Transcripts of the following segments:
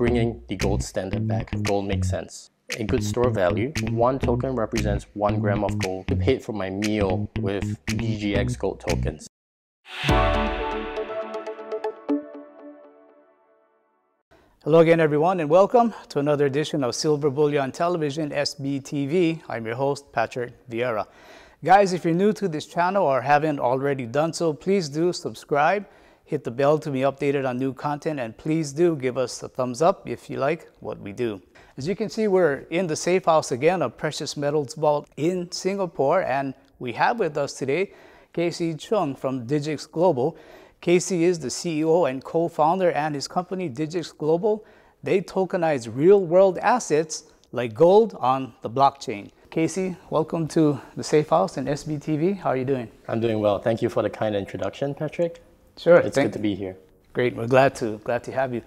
bringing the gold standard back. Gold makes sense. A good store value, 1 token represents 1 gram of gold. I paid for my meal with DGX gold tokens. Hello again, everyone, and welcome to another edition of Silver Bullion Television, SBTV. I'm your host, Patrick Vieira. Guys, if you're new to this channel or haven't already done so, please do subscribe, hit the bell to be updated on new content, and please do give us a thumbs up if you like what we do. As you can see, we're in the safe house again, a precious metals vault in Singapore, and we have with us today Chng from Digix Global. Casey is the CEO and co-founder, and his company Digix Global, they tokenize real-world assets like gold on the blockchain. Casey, welcome to the safe house and SBTV. How are you doing? I'm doing well. Thank you for the kind introduction, Patrick. Sure. It's good to be here. Great. We're glad to have you.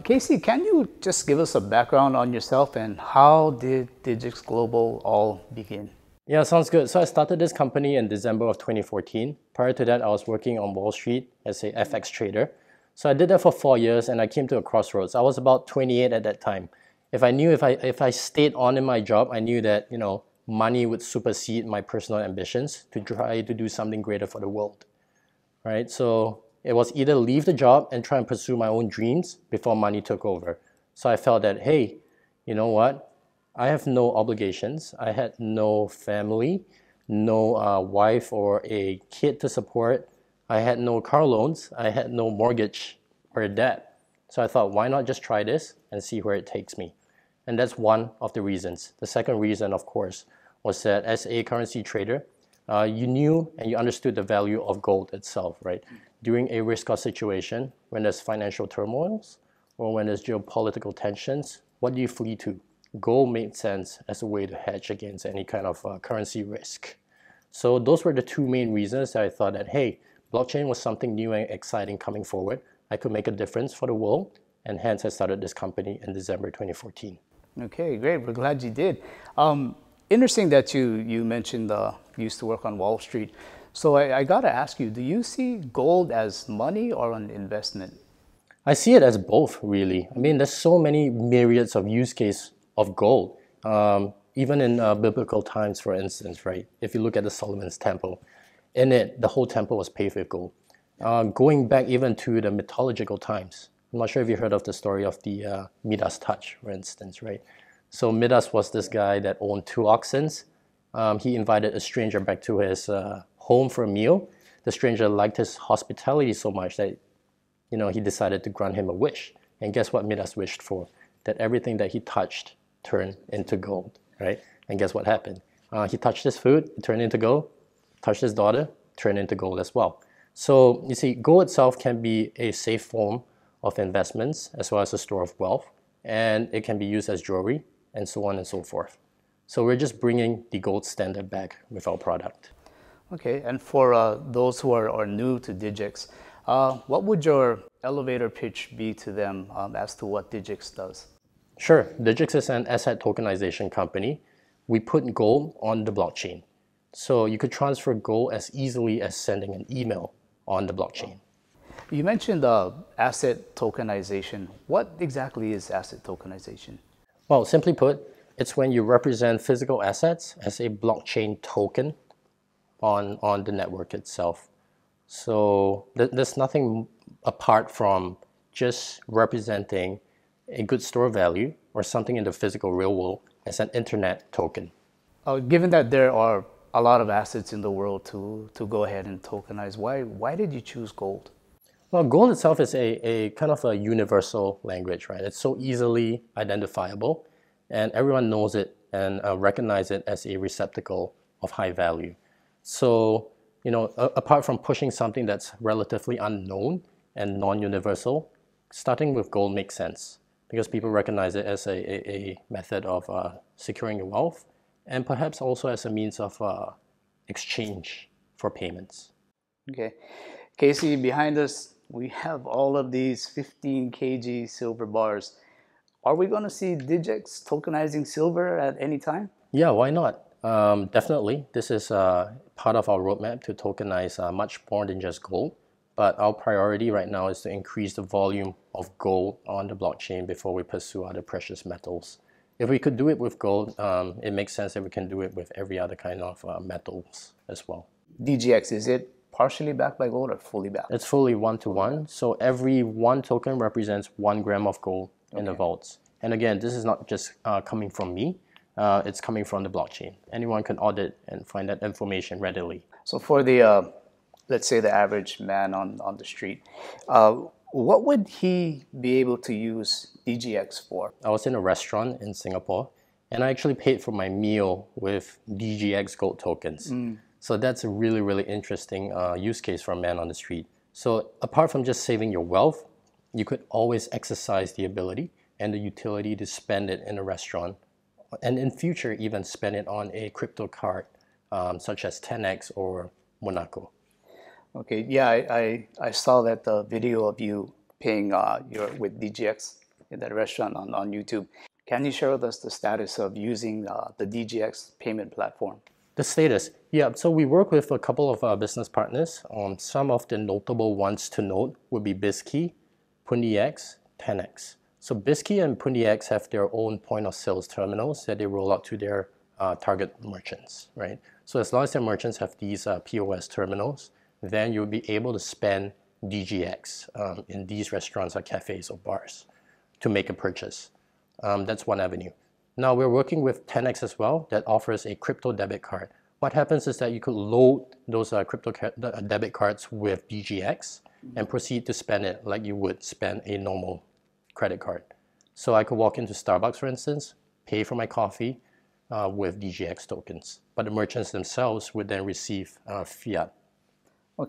Casey, can you just give us a background on yourself and how did Digix Global all begin? Yeah, sounds good. So I started this company in December of 2014. Prior to that, I was working on Wall Street as a FX trader. So I did that for 4 years and I came to a crossroads. I was about 28 at that time. If I stayed on in my job, I knew that, money would supersede my personal ambitions to try to do something greater for the world, right? So it was either leave the job and try and pursue my own dreams before money took over. So I felt that, hey, you know what? I have no obligations. I had no family, no wife or a kid to support. I had no car loans. I had no mortgage or debt. So I thought, why not just try this and see where it takes me? And that's one of the reasons. The second reason, of course, was that as a currency trader, you knew and you understood the value of gold itself, right? During a risk-off situation, when there's financial turmoils or when there's geopolitical tensions, what do you flee to? Gold made sense as a way to hedge against any kind of currency risk. So those were the two main reasons that I thought that, hey, blockchain was something new and exciting coming forward. I could make a difference for the world, and hence I started this company in December 2014. Okay, great. We're glad you did. Interesting that you mentioned you used to work on Wall Street. So I got to ask you, do you see gold as money or an investment? I see it as both, really. I mean, there's so many myriads of use cases of gold. Even in biblical times, for instance, right? If you look at the Solomon's Temple, in it, the whole temple was paved with gold. Going back even to the mythological times, I'm not sure if you heard of the story of the Midas touch, for instance, right? So Midas was this guy that owned 2 oxen. He invited a stranger back to his home for a meal. The stranger liked his hospitality so much that, he decided to grant him a wish. And guess what Midas wished for? That everything that he touched turned into gold, right? And guess what happened? He touched his food, it turned into gold. Touched his daughter, turned into gold as well. So you see, gold itself can be a safe form of investments as well as a store of wealth, and it can be used as jewelry and so on and so forth. So we're just bringing the gold standard back with our product. Okay, and for those who are new to Digix, what would your elevator pitch be to them as to what Digix does? Sure, Digix is an asset tokenization company. We put gold on the blockchain. So you could transfer gold as easily as sending an email on the blockchain. You mentioned asset tokenization. What exactly is asset tokenization? Well, simply put, it's when you represent physical assets as a blockchain token on the network itself. So there's nothing apart from just representing a good store value or something in the physical real world as an internet token. Given that there are a lot of assets in the world to go ahead and tokenize, why did you choose gold? Well, gold itself is a kind of a universal language, right? It's so easily identifiable and everyone knows it and recognize it as a receptacle of high value. So, apart from pushing something that's relatively unknown and non-universal, starting with gold makes sense because people recognize it as a method of securing your wealth and perhaps also as a means of exchange for payments. Okay. Casey, behind us, we have all of these 15 kg silver bars. Are we going to see Digix tokenizing silver at any time? Yeah, why not? Definitely. This is part of our roadmap to tokenize much more than just gold. but our priority right now is to increase the volume of gold on the blockchain before we pursue other precious metals. If we could do it with gold, it makes sense that we can do it with every other kind of metals as well. DGX, is it partially backed by gold or fully backed? It's fully one-to-one, so every one token represents 1 gram of gold in the vaults. And again, this is not just coming from me, it's coming from the blockchain. Anyone can audit and find that information readily. So for the, let's say the average man on the street, what would he be able to use DGX for? I was in a restaurant in Singapore, and I actually paid for my meal with DGX gold tokens. So that's a really, really interesting use case for a man on the street. So apart from just saving your wealth, you could always exercise the ability and the utility to spend it in a restaurant, and in future even spend it on a crypto card such as 10x or Monaco. Okay, yeah, I saw that video of you paying with DGX in that restaurant on YouTube. Can you share with us the status of using the DGX payment platform? The status, yeah, so we work with a couple of business partners. Some of the notable ones to note would be BizKey, PundiX, 10x. So BizKey and PundiX have their own point of sales terminals that they roll out to their target merchants, right? So as long as their merchants have these POS terminals, then you'll be able to spend DGX in these restaurants or cafes or bars to make a purchase. That's one avenue. Now we're working with 10x as well that offers a crypto debit card. What happens is that you could load those crypto debit cards with DGX and proceed to spend it like you would spend a normal credit card. So I could walk into Starbucks, for instance, pay for my coffee with DGX tokens, but the merchants themselves would then receive fiat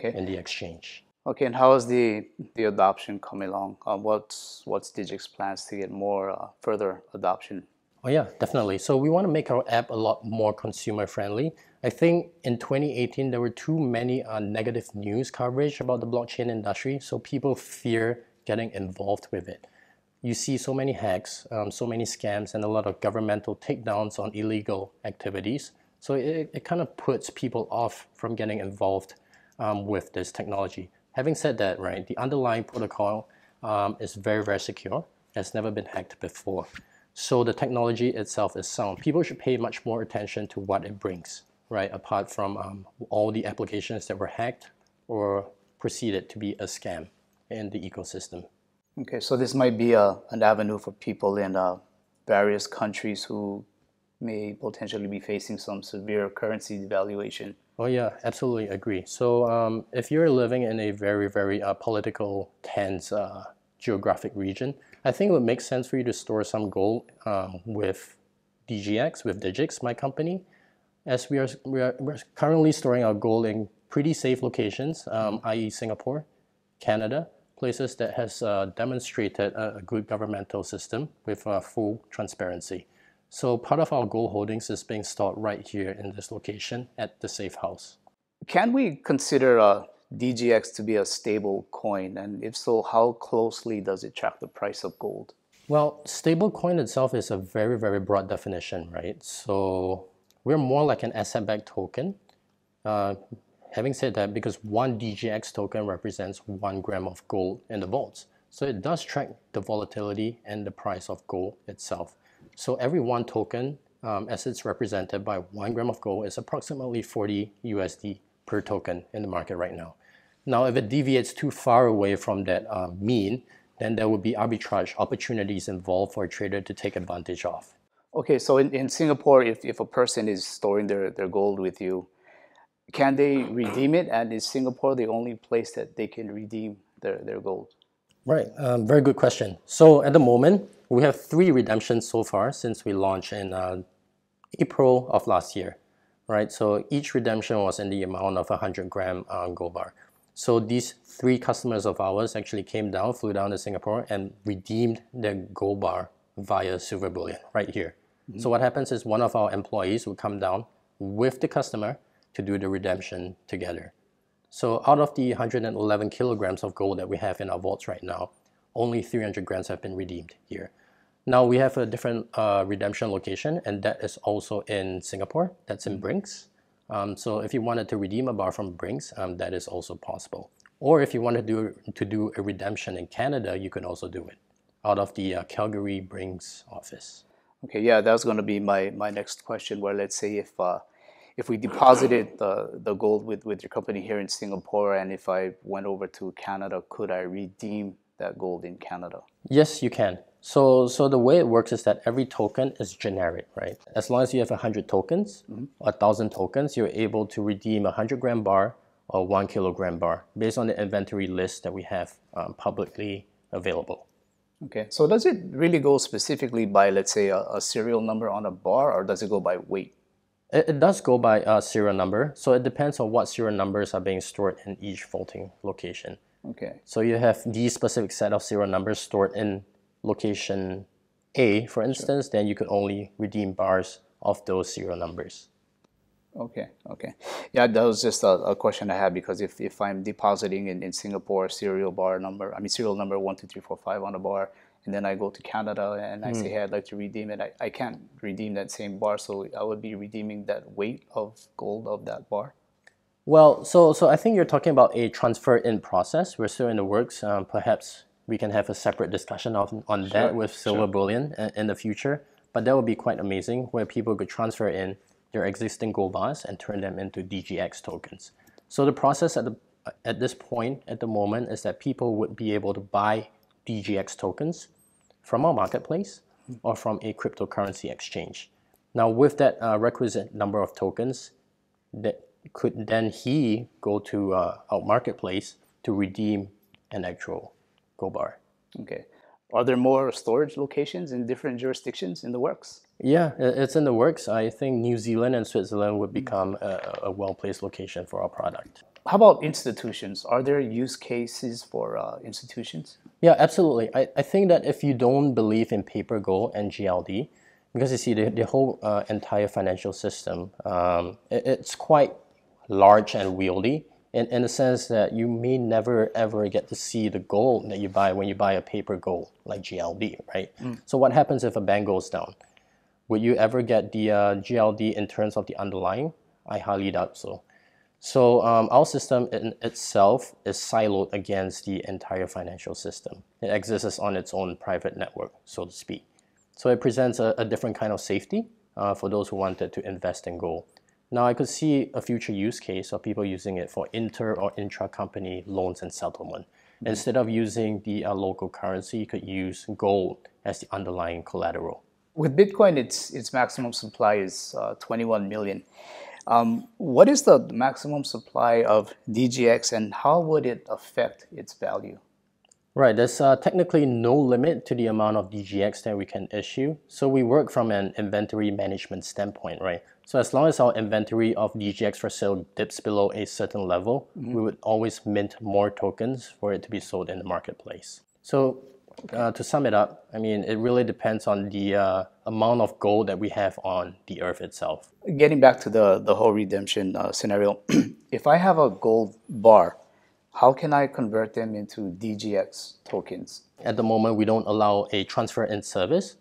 in the exchange. Okay, and how is the adoption coming along? What's Digix plans to get more further adoption? Oh yeah, definitely. So we want to make our app a lot more consumer friendly. I think in 2018 there were too many negative news coverage about the blockchain industry, so people fear getting involved with it. You see so many hacks, so many scams, and a lot of governmental takedowns on illegal activities. So it kind of puts people off from getting involved with this technology. Having said that, right, the underlying protocol is very, very secure. It's never been hacked before. So the technology itself is sound. People should pay much more attention to what it brings, right, apart from all the applications that were hacked or proceeded to be a scam in the ecosystem. Okay, so this might be an avenue for people in various countries who may potentially be facing some severe currency devaluation. Oh yeah, absolutely agree. So if you're living in a very, very political tense geographic region, I think it would make sense for you to store some gold with DGX, with Digix, my company, as we're currently storing our gold in pretty safe locations, i.e. Singapore, Canada, places that has demonstrated a good governmental system with full transparency. So part of our gold holdings is being stored right here in this location at the safe house. Can we consider DGX to be a stable coin? And if so, how closely does it track the price of gold? Well, stable coin itself is a very, very broad definition, right? So we're more like an asset-backed token. Having said that, because one DGX token represents 1 gram of gold in the vaults. So it does track the volatility and the price of gold itself. So every one token, as it's represented by 1 gram of gold, is approximately 40 USD per token in the market right now. Now, if it deviates too far away from that mean, then there would be arbitrage opportunities involved for a trader to take advantage of. Okay, so in Singapore, if a person is storing their gold with you, can they redeem it? And is Singapore the only place that they can redeem their gold? Right, very good question. So at the moment, we have 3 redemptions so far since we launched in April of last year, right? So each redemption was in the amount of 100 gram gold bar. So these 3 customers of ours actually came down, flew down to Singapore and redeemed their gold bar via silver bullion right here. So what happens is one of our employees will come down with the customer to do the redemption together. So out of the 111 kilograms of gold that we have in our vaults right now, only 300 grams have been redeemed here. Now we have a different redemption location, and that is also in Singapore. That's in Brinks. So if you wanted to redeem a bar from Brinks, that is also possible. Or if you want to do a redemption in Canada, you can also do it out of the Calgary Brinks office. Okay, yeah, that was going to be my next question. Where let's say if we deposited the gold with your company here in Singapore, and if I went over to Canada, could I redeem that gold in Canada? Yes, you can. So the way it works is that every token is generic, right? As long as you have 100 tokens, 1,000 tokens, you're able to redeem a 100-gram bar or 1 kilogram bar based on the inventory list that we have publicly available. Okay, so does it really go specifically by, let's say, a serial number on a bar, or does it go by weight? It does go by a serial number, so it depends on what serial numbers are being stored in each vaulting location. Okay. So you have these specific set of serial numbers stored in location A, for instance, then you could only redeem bars of those serial numbers. Okay, okay. Yeah, that was just a question I had, because if I'm depositing in Singapore serial number 1, 2, 3, 4, 5 on a bar, and then I go to Canada and I say, hey, I'd like to redeem it, I can't redeem that same bar, so I would be redeeming that weight of gold of that bar? Well, so I think you're talking about a transfer in process. We're still in the works. Perhaps we can have a separate discussion on that with Silver Bullion in the future. But that would be quite amazing, where people could transfer in their existing gold bars and turn them into DGX tokens. So the process at this point, at the moment, is that people would be able to buy DGX tokens from our marketplace or from a cryptocurrency exchange. Now, with that requisite number of tokens, that could then he go to our marketplace to redeem an actual gold bar. Okay. Are there more storage locations in different jurisdictions in the works? Yeah, it's in the works. I think New Zealand and Switzerland would become a well-placed location for our product. How about institutions? Are there use cases for institutions? Yeah, absolutely. I think that if you don't believe in paper gold and GLD, because you see the whole entire financial system, it's quite large and wieldy in the sense that you may never ever get to see the gold that you buy when you buy a paper gold like GLD, right? So what happens if a bank goes down? Would you ever get the GLD in terms of the underlying? I highly doubt so. So our system in itself is siloed against the entire financial system. It exists on its own private network, so to speak. So it presents a different kind of safety for those who wanted to invest in gold. Now, I could see a future use case of people using it for inter or intra-company loans and settlement. Instead of using the local currency, you could use gold as the underlying collateral. With Bitcoin, its maximum supply is 21 million. What is the maximum supply of DGX, and how would it affect its value? Right, there's technically no limit to the amount of DGX that we can issue. So we work from an inventory management standpoint, right? So as long as our inventory of DGX for sale dips below a certain level, we would always mint more tokens for it to be sold in the marketplace. So to sum it up, I mean, it really depends on the amount of gold that we have on the earth itself. Getting back to the whole redemption scenario, if I have a gold bar, how can I convert them into DGX tokens? At the moment, we don't allow a transfer in service,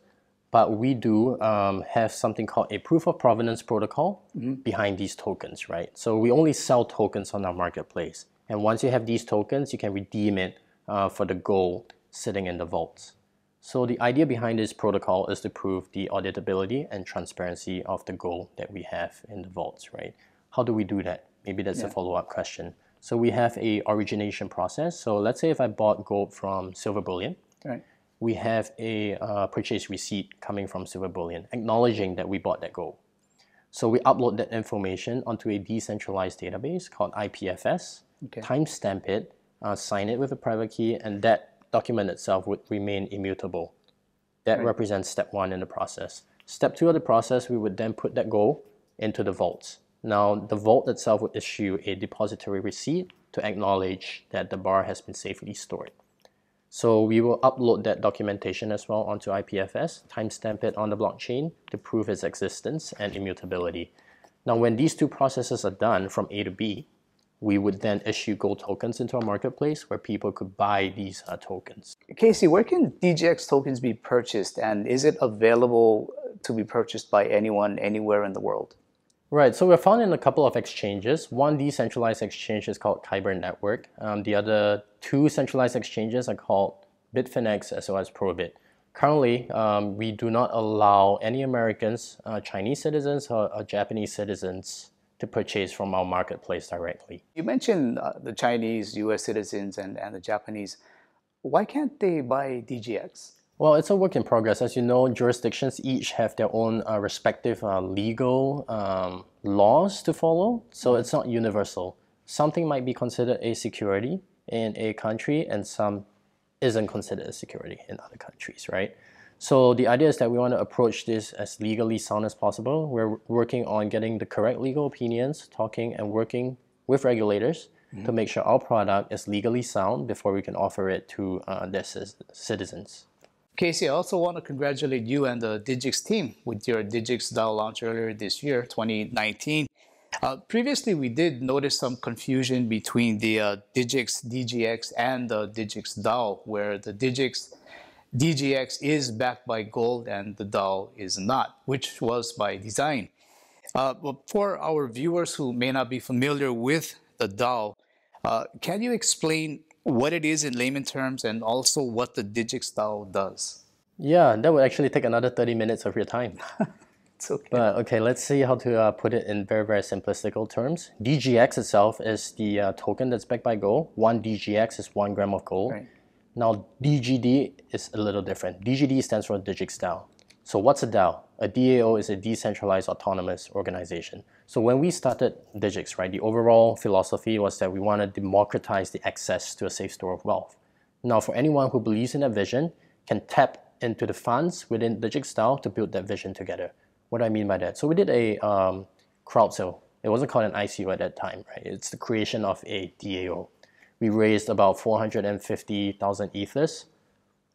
but we do have something called a proof of provenance protocol behind these tokens, right? So we only sell tokens on our marketplace. And once you have these tokens, you can redeem it for the gold sitting in the vaults. So the idea behind this protocol is to prove the auditability and transparency of the gold that we have in the vaults, right? How do we do that? Maybe that's a follow-up question. So we have a origination process. So let's say if I bought gold from Silver Bullion, we have a purchase receipt coming from Silver Bullion acknowledging that we bought that gold. So we upload that information onto a decentralized database called IPFS, timestamp it, sign it with a private key, and that document itself would remain immutable. That represents step 1 in the process. Step 2 of the process, we would then put that gold into the vaults. Now, the vault itself would issue a depository receipt to acknowledge that the bar has been safely stored. So we will upload that documentation as well onto IPFS, timestamp it on the blockchain to prove its existence and immutability. Now, when these two processes are done from A to B, we would then issue gold tokens into our marketplace where people could buy these tokens. Casey, where can DGX tokens be purchased, and is it available to be purchased by anyone, anywhere in the world? Right, so we're found in a couple of exchanges. One decentralized exchange is called Kyber Network. The other two centralized exchanges are called Bitfinex as well as Probit. Currently, we do not allow any Americans, Chinese citizens, or Japanese citizens to purchase from our marketplace directly. You mentioned the Chinese, US citizens, and the Japanese. Why can't they buy DGX? Well, it's a work in progress. As you know, jurisdictions each have their own respective legal laws to follow, so it's not universal. Something might be considered a security in a country and some isn't considered a security in other countries, right? So the idea is that we want to approach this as legally sound as possible. We're working on getting the correct legal opinions, talking and working with regulators to make sure our product is legally sound before we can offer it to their citizens. Casey, I also want to congratulate you and the Digix team with your DigixDAO launch earlier this year, 2019. Previously, we did notice some confusion between the Digix DGX and the DigixDAO, where the Digix DGX is backed by gold and the DAO is not, which was by design. But for our viewers who may not be familiar with the DAO, can you explain what it is in layman terms and also what the DigixDAO does? Yeah, that would actually take another 30 minutes of your time. It's okay. But okay, let's see how to put it in very, very simplistical terms. DGX itself is the token that's backed by gold. One DGX is 1 gram of gold. Right. Now, DGD is a little different. DGD stands for DigixDAO. So what's a DAO? A DAO is a decentralized autonomous organization. So when we started Digix, right, the overall philosophy was that we want to democratize the access to a safe store of wealth. Now, for anyone who believes in that vision, can tap into the funds within DigixDAO to build that vision together. What do I mean by that? So we did a crowd sale. It wasn't called an ICO at that time, right? It's the creation of a DAO. We raised about 450,000 ethers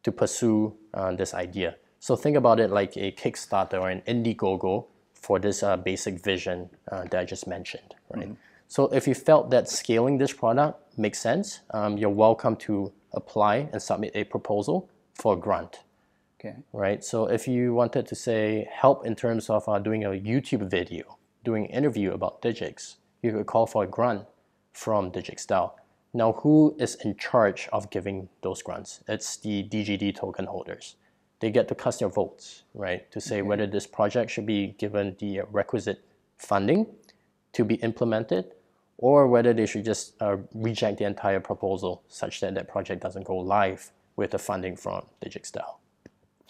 to pursue this idea. So think about it like a Kickstarter or an Indiegogo for this basic vision that I just mentioned, right? So if you felt that scaling this product makes sense, you're welcome to apply and submit a proposal for a grant. Okay. Right? So if you wanted to say help in terms of doing a YouTube video, doing an interview about Digix, you could call for a grant from DigixDAO. Now, who is in charge of giving those grants? It's the DGD token holders. They get to cast their votes, right? To say whether this project should be given the requisite funding to be implemented or whether they should just reject the entire proposal such that that project doesn't go live with the funding from DigixDAO.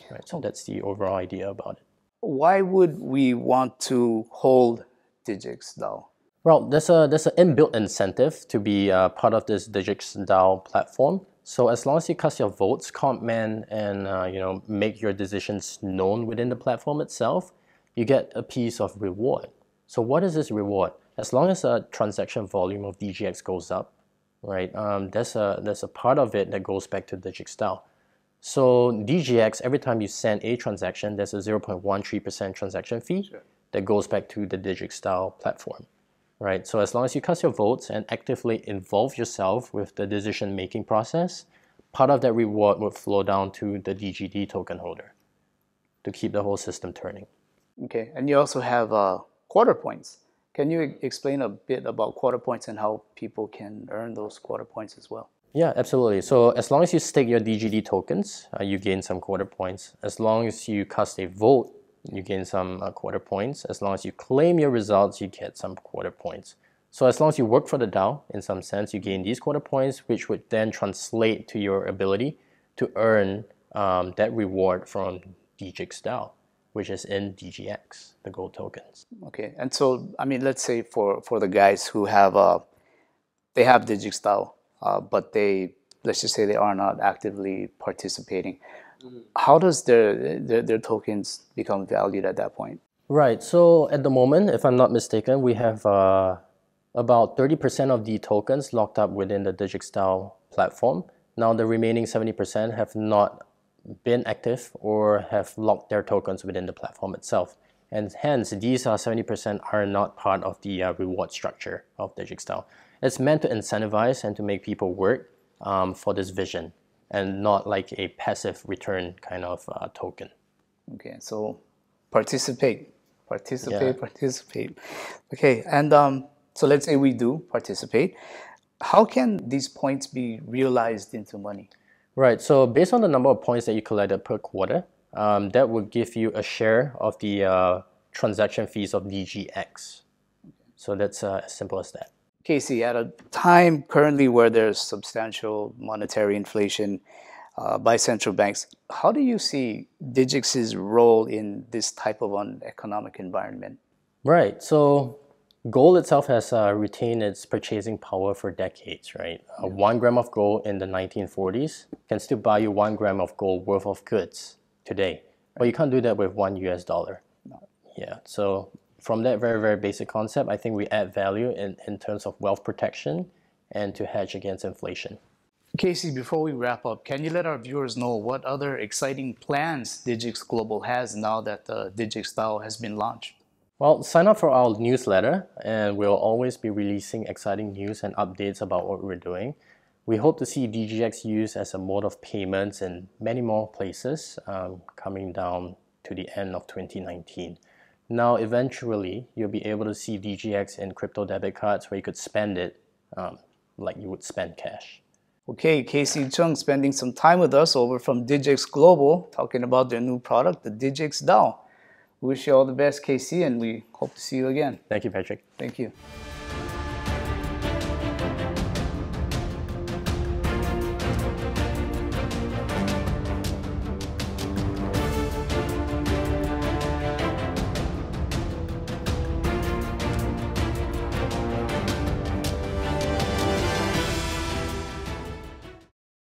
Right, so that's the overall idea about it. Why would we want to hold DigixDAO? Well, there's an inbuilt incentive to be part of this DigixDAO platform. So as long as you cast your votes, comment, and make your decisions known within the platform itself, you get a piece of reward. So what is this reward? As long as a transaction volume of DGX goes up, right? There's a part of it that goes back to DigixDAO. So DGX, every time you send a transaction, there's a 0.13% transaction fee that goes back to the DigixDAO platform, right? So as long as you cast your votes and actively involve yourself with the decision-making process, part of that reward would flow down to the DGD token holder to keep the whole system turning. Okay, and you also have quarter points. Can you explain a bit about quarter points and how people can earn those quarter points as well? Yeah, absolutely. So as long as you stake your DGD tokens, you gain some quarter points. As long as you cast a vote, you gain some quarter points. As long as you claim your results, you get some quarter points. So as long as you work for the DAO, in some sense, you gain these quarter points, which would then translate to your ability to earn that reward from DigixDAO, which is in DGX, the gold tokens. Okay, and so, I mean, let's say for the guys who have, they have DigixDAO, but let's just say they are not actively participating. How does their tokens become valued at that point? Right, so at the moment, if I'm not mistaken, we have about 30% of the tokens locked up within the DigixDAO platform. Now the remaining 70% have not been active or have locked their tokens within the platform itself. And hence, these 70% are not part of the reward structure of DigixDAO. It's meant to incentivize and to make people work for this vision and not like a passive return kind of token. Okay, so participate Participate. Okay, and so let's say we do participate. How can these points be realized into money? Right, so based on the number of points that you collected per quarter, that would give you a share of the transaction fees of DGX. So that's as simple as that. Casey, at a time currently where there's substantial monetary inflation by central banks, how do you see Digix's role in this type of an economic environment? Right, so gold itself has retained its purchasing power for decades, right? 1 gram of gold in the 1940s can still buy you 1 gram of gold worth of goods today, but you can't do that with $1. No. Yeah, so from that very, very basic concept, I think we add value in terms of wealth protection and to hedge against inflation. Casey, before we wrap up, can you let our viewers know what other exciting plans Digix Global has now that the DigixDAO has been launched? Well, sign up for our newsletter and we'll always be releasing exciting news and updates about what we're doing. We hope to see DGX used as a mode of payments in many more places coming down to the end of 2019. Now, eventually, you'll be able to see DGX in crypto debit cards where you could spend it like you would spend cash. Okay, Casey Chng spending some time with us over from Digix Global, talking about their new product, the DigixDAO. We wish you all the best, Casey, and we hope to see you again. Thank you, Patrick. Thank you.